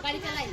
গাড়ি চালাই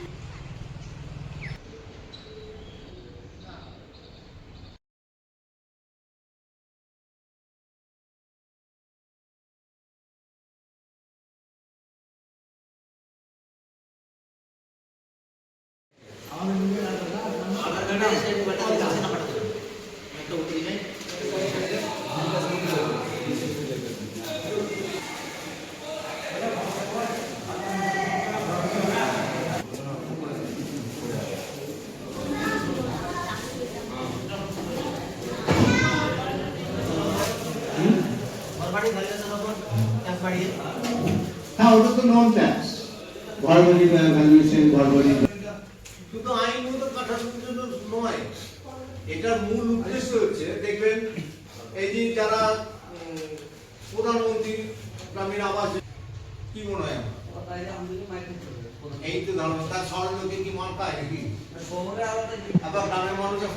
হ্যাঁ, ওটা তো নন ট্যাক্স ঘরবাড়ি ভ্যালুয়েশন ঘরবাড়ি শুধু আইনগত কাঠামোর জন্য নয়, এটার মূল উদ্দেশ্য হচ্ছে দেখবেন এই যে যারা প্রধানমন্ত্রী গ্রামীণ আবাস কি মনে হয় এই তো ধরো তার শহরের লোকে কি মান পায় নাকি আবার গ্রামের মানুষের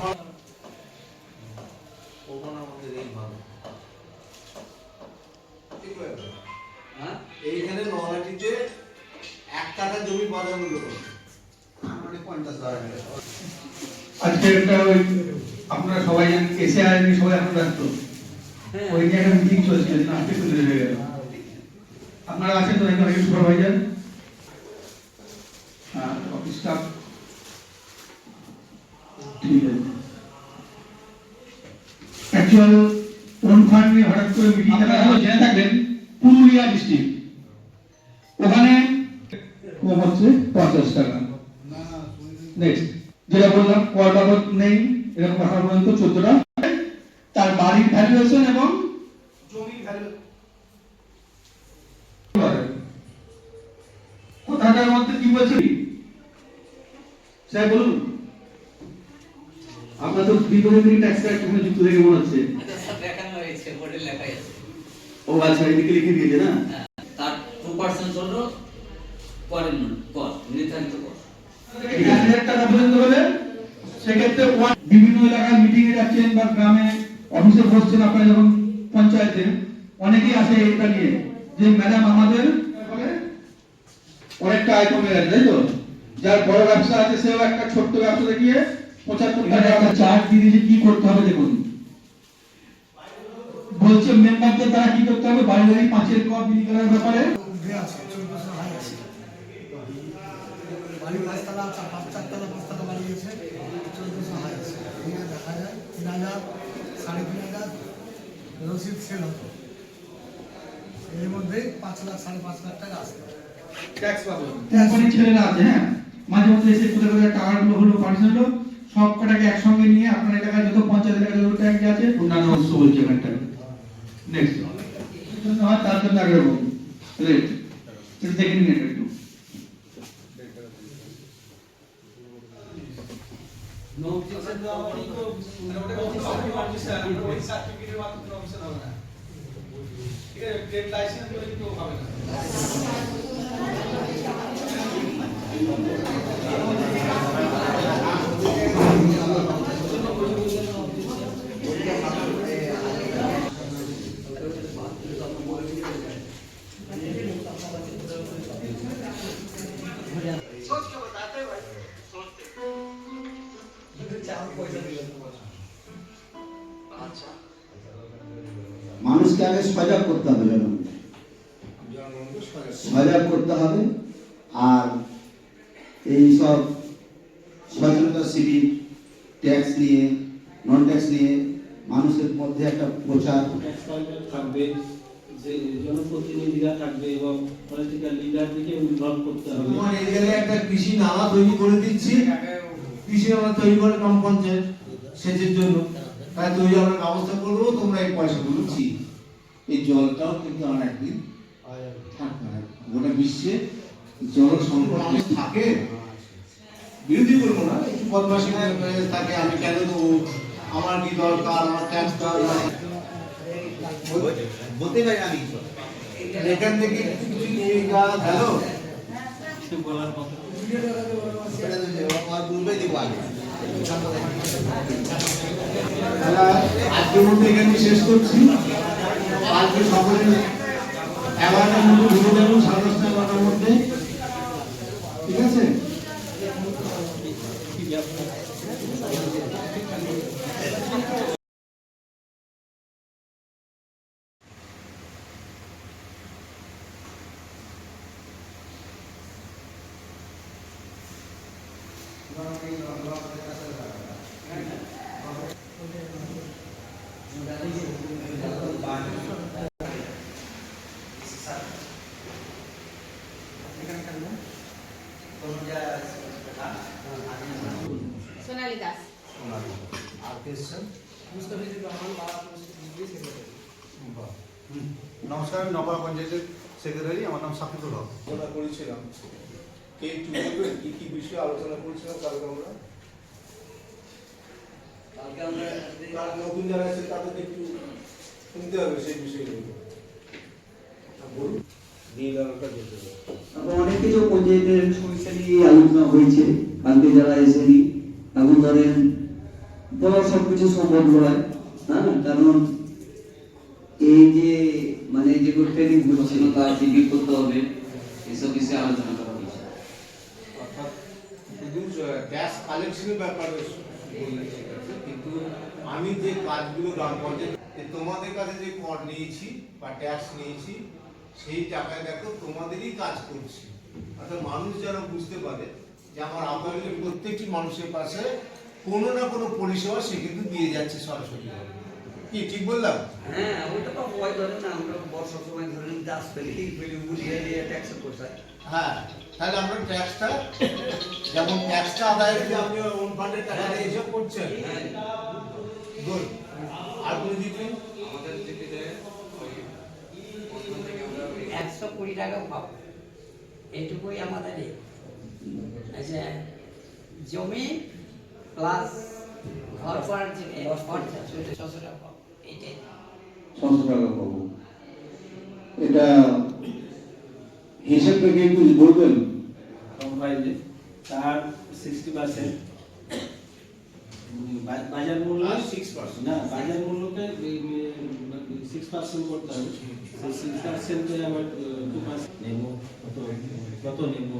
আমাদের এই মানুষ এইখানে নলাটিতে 1 কাঠা জমি বাজার মূল্য মানে 50,000 আজকে একটা ওই আপনারা সবাই জানেন এসআই নিয়ে সবাই এখন ব্যস্ত ওই নিয়ে একটা মিটিং চলছে না আজকে শুরু হয়ে গেল আপনারা আছেন তো এখানে অনেক সুপারভাইজার অফিস স্টাফ ঠিক আছে অ্যাকচুয়াল কোন ফান্ড নিয়ে হঠাৎ করে মিটিং জেনে থাকবেন পুরুলিয়া ডিস্ট্রিক্ট ওখানে কম হচ্ছে 50 টাকা নেক্সট যেটা বললাম কর বাবদ নেই এরকম এখন পর্যন্ত 14টা তার বাড়ির ভ্যালুয়েশন এবং জমির ভ্যালু কথাটার মধ্যে কি বলছি স্যার বলুন আপনার তো বিপরীত ট্যাক্স কার্ড এখানে যুক্ত থেকে মনে হচ্ছে দেখানো হয়েছে বোর্ডে লেখা আছে ও আচ্ছা এদিকে লিখে দিয়েছে না তার 2% হলো করেন কর নির্ধারিত কর 1000 টাকা পর্যন্ত হলে সেক্ষেত্রে বিভিন্ন এলাকায় মিটিং এ যাচ্ছেন বা গ্রামে অফিসে বসছেন আপনারা যখন পঞ্চায়েতে অনেকেই আসে এটা নিয়ে যে ম্যাডাম আমাদের অনেকটা আয় কমে গেছে তাই তো যার বড় ব্যবসা আছে সেও একটা ছোট্ট ব্যবসা দেখিয়ে 75 টাকা চার্জ দিয়ে দিয়েছে কি করতে হবে দেখুন বলছে মেম্বারদের দ্বারা কি করতে হবে বাড়ি বাড়ি 5-এর কপ বিলি করার ব্যাপারে বাড়ি 5 তলা 4 তলা 5 তলা বাড়ি আছে 1400 হাই আছে এখানে দেখা যায় 3000 3,500 রসিদ সেল হতো এর মধ্যে 5 লাখ 5.5 লাখ টাকা আসতো ট্যাক্স পাবো কোম্পানির ছেলেরা আছে হ্যাঁ মাঝে মধ্যে এসে কোথায় কোথায় টাকাগুলো হলো পার্সেন্ট হলো সব কটাকে একসঙ্গে নিয়ে আপনার এলাকায় যত পঞ্চায়েত এলাকায় যত ট্যাক্স আছে অন্যান্য উৎস বলছে এখানটা নেক্সট হয় তার জন্য আগে বলবো রাইট এটা দেখে নিন একটু নো অবজেকশন দেওয়া মানে তো ওই সার্টিফিকেটের মাধ্যমে অবজেকশন হবে না ঠিক আছে ট্রেড লাইসেন্স বলে কিন্তু হবে না মানুষকে আগে সজাগ করতে হবে সজাগ করতে হবে আর এই সব সচেতনতা শিবির ট্যাক্স নিয়ে নন ট্যাক্স নিয়ে মানুষের মধ্যে একটা প্রচার থাকবে যে জনপ্রতিনিধিরা থাকবে এবং পলিটিক্যাল লিডারদেরকে ইনভলভ করতে হবে তোমার এই জায়গায় একটা কৃষি নালা তৈরি করে দিচ্ছি কৃষি নালা তৈরি করে গ্রাম পঞ্চায়েত সেচের জন্য তাই তৈরি আমরা ব্যবস্থা করবো তোমরা এই পয়সাগুলো ছিল এই জলটাও কিন্তু আর একদিন থাকবে না গোটা বিশ্বে জল সংকট থাকে বিরোধী করবো না একটু বদমাশি থাকে আমি কেন দেবো আমার কি দরকার আমার ট্যাক্স দরকার বলতে পারি আমি এখান থেকে কিছু নিয়ে গেল বলার কথা আজকের মধ্যে এখানে শেষ করছি আজকে সকলে 11টার মধ্যে ঢুকে যাবো 10:30 টাকার মধ্যে, ঠিক আছে? সোনালী দাস। নমস্কার, আমি নপাড়া পঞ্চায়েতের সেক্রেটারি, আমার নাম সাকিবুল হক। আলোচনা করেছিলাম, কে একটু বলবেন কি কি বিষয়ে আলোচনা করেছিলাম কালকে আমরা? কাল নতুন যারা আছে তাদেরকে একটু শুনতে হবে সেই বিষয়গুলো। বলুন, দিন আলোটা যেতে হবে। অনেক কিছু পঞ্চায়েতের সমস্যা নিয়ে আলোচনা হয়েছে কালকে যারা এসেনি। এখন ধরেন বলা সবকিছু সম্ভব নয়, হ্যাঁ, কারণ এই যে মানে যেগুলো ট্রেনিং হচ্ছে সচেতনতা শিবির করতে হবে, এসব বিষয়ে আলোচনা করা হয়েছে। অর্থাৎ শুধু ট্যাক্স কালেকশনের ব্যাপারে বললেন, ঠিক আছে, কিন্তু আমি যে কাজগুলো গ্রাম পঞ্চায়েত তোমাদের কাছে যে কর নিয়েছি বা ট্যাক্স নিয়েছি সেই টাকায় দেখো তোমাদেরই কাজ করছি। অর্থাৎ মানুষ যেন বুঝতে পারে যে আমার আপনাদের প্রত্যেকটি মানুষের পাশে কোনো না কোনো পরিষেবা সে কিন্তু দিয়ে যাচ্ছে সরাসরি। কি ঠিক বললাম? হ্যাঁ, ওটা তো হয়, ধরেন না আমরা বর্ষার সময় ধরেন গাছ ফেলি বুঝিয়ে দিয়ে ট্যাক্স করছে। হ্যাঁ, তাহলে আমরা ট্যাক্সটা যেমন ট্যাক্সটা আদায় করে আপনি ওন ফান্ডের টাকা দিয়ে এসব করছেন। গুড। আর কোনো দিকে আমাদের চিঠিতে 120 টাকা পাবো, এইটুকুই আমাদের আচ্ছা জমি প্লাস ঘর করার যে খরচা 600 টাকা পাবো, এইটাই 600 টাকা পাবো। এটা হিসাবটা কি একটু বলবেন? কম্পাইলে তার 60% বাজার মূল্য আর 6%। না, বাজার মূল্যকে 6% করতে হবে। সেই 6% আমার 2% নেব, কত নেব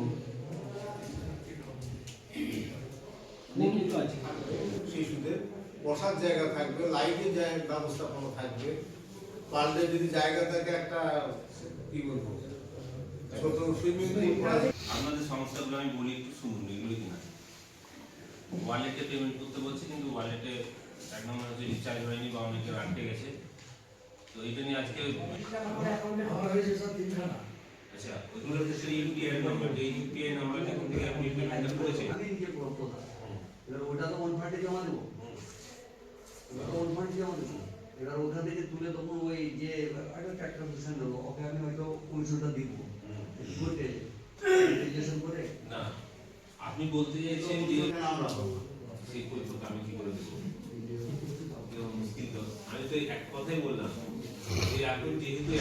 দেখি তো আছে। শিশুদের বসার জায়গা থাকবে, লাইটের ব্যবস্থাপনা থাকবে, পারলে যদি জায়গা থাকে একটা কি বলবো ছোট সুইমিং পুল করা যায়। আপনাদের সমস্যাগুলো আমি বলি একটু শুনুন, এগুলো কিনা ওয়ালেটে পেমেন্ট করতে বলছে, কিন্তু ওয়ালেটে এক নম্বর হচ্ছে রিচার্জ হয়নি বা অনেকে আটকে গেছে। তো এইটা নিয়ে আজকে আচ্ছা, ওইগুলো হচ্ছে ইউপিআই নাম্বার, এই ইউপিআই নাম্বার থেকে আপনি পেমেন্টটা করেছেন। আমি নিজে করবো না, এবার ওটা তো ওন ফান্ডে জমা দেবো, ওন ফান্ডে জমা দেবো। এবার ওখান থেকে তুলে তখন ওই যে আগে ট্র্যাক্টর দূষণ দেবো, ওকে আমি হয়তো 1900টা দিব করতে রেজিস্ট্রেশন করে। না, আপনি বলতে চাইছেন যে আমরা পাবো। সেই পরিবর্তে আমি কি করে দেবো? মুশকিল তো। আমি তো এক কথাই বললাম যে এখন যেহেতু